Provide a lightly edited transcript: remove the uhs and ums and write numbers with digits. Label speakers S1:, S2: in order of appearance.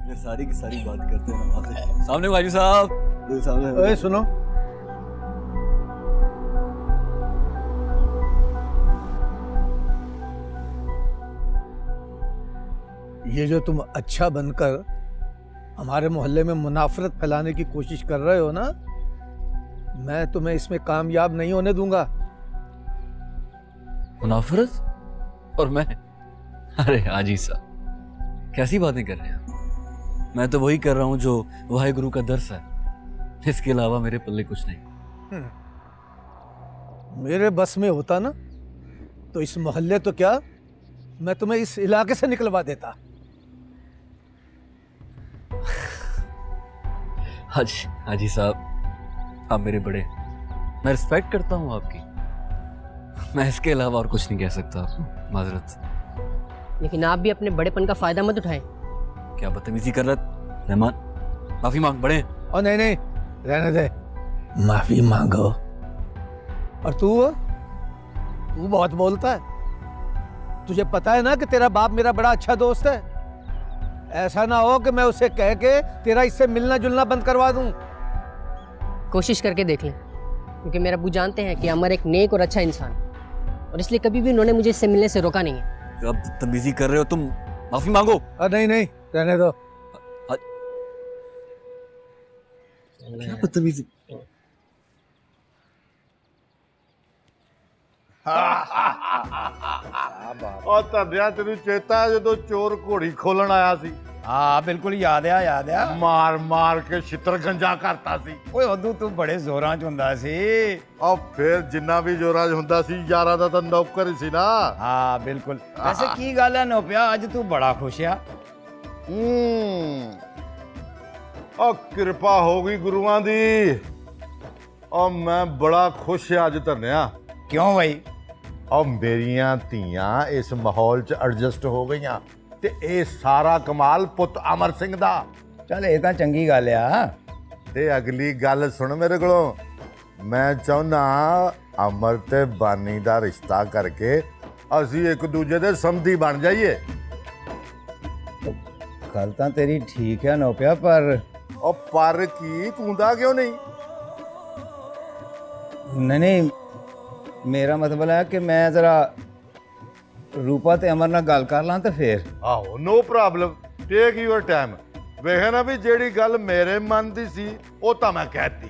S1: फिर सारी की सारी बात करते हैं नवाज से। सामने वाजू साहब, सामने।
S2: ओए सुनो, ये जो तुम अच्छा बनकर हमारे मोहल्ले में मुनाफरत फैलाने की कोशिश कर रहे हो ना, मैं तुम्हें इसमें कामयाब नहीं होने दूंगा।
S1: मुनाफरत? और मैं? अरे हाजी साहब, कैसी बातें कर रहे हैं? मैं तो वही कर रहा हूँ जो वाहिगुरु का दर्स है, इसके अलावा मेरे पल्ले कुछ नहीं।
S2: मेरे बस में होता ना तो इस मोहल्ले तो क्या, मैं तुम्हें इस इलाके से निकलवा देता।
S1: हाजी साहब, आप मेरे बड़े, मैं रिस्पेक्ट करता हूँ आपकी, मैं इसके अलावा और कुछ नहीं कह सकता आपको, माजरत से।
S3: लेकिन आप भी अपने बड़ेपन का फायदा मत उठाएं।
S1: क्या बदतमीजी कर रहा रहमान? माफी मांग बड़े।
S2: और नहीं नहीं, रहने दे, माफी मांगो। और तू बहुत बोलता है। तुझे पता है ना कि तेरा बाप मेरा बड़ा अच्छा दोस्त है। ऐसा ना हो कि मैं उसे कह के तेरा इससे मिलना जुलना बंद करवा दूं।
S3: कोशिश करके देख लें, क्योंकि मेरे अब्बू जानते हैं कि अमर एक नेक और अच्छा इंसान, और इसलिए कभी भी उन्होंने मुझे इससे मिलने से रोका नहीं है।
S1: अब बदतमीजी कर रहे हो तुम, माफी मांगो।
S2: नहीं नहीं, रहने दो।
S1: क्या बदतमीजी?
S4: ਉਹ ਧੰਦਿਆ ਤੈਨੂੰ ਚੇਤਾ ਜਦੋਂ ਚੋਰ ਘੋੜੀ ਖੋਲਣ ਆਇਆ ਸੀ?
S5: ਹਾਂ ਬਿਲਕੁਲ ਯਾਦ ਆ
S4: ਮਾਰ ਮਾਰ ਕੇ ਛਿੱਤਰਗੰਜਾ ਕਰਤਾ ਸੀ।
S5: ਓਏ ਉਦੋਂ ਤੂੰ ਬੜੇ ਜ਼ੋਰਾਂ 'ਚ ਹੁੰਦਾ ਸੀ।
S4: ਉਹ ਫਿਰ ਜਿੰਨਾ ਵੀ ਜੋਰਾਂ 'ਚ ਹੁੰਦਾ ਸੀ, ਯਾਰਾਂ ਦਾ ਤਾਂ ਨੌਕਰ ਹੀ ਸੀ ਨਾ।
S5: ਹਾਂ ਬਿਲਕੁਲ। ਵੈਸੇ ਕੀ ਗੱਲ ਹੈ ਨੋਪਿਆ, ਅੱਜ ਤੂੰ ਬੜਾ ਖੁਸ਼ ਆ।
S4: ਉਹ ਕਿਰਪਾ ਹੋ ਗਈ ਗੁਰੂਆਂ ਦੀ। ਉਹ ਮੈਂ ਬੜਾ ਖੁਸ਼ ਆ ਅੱਜ ਧੰਨਿਆ।
S5: ਕਿਉਂ ਬਈ?
S4: ਉਹ ਮੇਰੀਆਂ ਧੀਆਂ ਇਸ ਮਾਹੌਲ 'ਚ ਐਡਜਸਟ ਹੋ ਗਈਆਂ ਤੇ ਇਹ ਸਾਰਾ ਕਮਾਲ ਪੁੱਤ ਅਮਰ ਸਿੰਘ ਦਾ।
S5: ਚੱਲ ਇਹ ਤਾਂ ਚੰਗੀ ਗੱਲ ਆ।
S4: ਤੇ ਅਗਲੀ ਗੱਲ ਸੁਣ ਮੇਰੇ ਕੋਲੋਂ। ਮੈਂ ਚਾਹੁੰਦਾ ਅਮਰ ਤੇ ਬਾਨੀ ਦਾ ਰਿਸ਼ਤਾ ਕਰਕੇ ਅਸੀਂ ਇੱਕ ਦੂਜੇ ਦੇ ਸਮਧੀ ਬਣ ਜਾਈਏ।
S5: ਗੱਲ ਤਾਂ ਤੇਰੀ ਠੀਕ ਹੈ ਨੋਪਿਆ, ਪਰ
S4: ਉਹ ਪਰ ਕੀ ਕੂੰਦਾ ਕਿਉਂ ਨਹੀਂ?
S5: ਨਹੀਂ ਮੇਰਾ ਮਤਲਬ ਹੈ ਕਿ ਮੈਂ ਜ਼ਰਾ ਰੂਪਾ ਤੇ ਅਮਰ ਨਾਲ ਗੱਲ ਕਰ ਲਾਂ ਤੇ ਫੇਰ।
S4: ਆਹੋ, no problem, take your time. ਵੇਖੇ ਨਾ ਵੀ ਜਿਹੜੀ ਗੱਲ ਮੇਰੇ ਮਨ ਦੀ ਸੀ ਉਹ ਤਾਂ ਮੈਂ ਕਹਿਤੀ।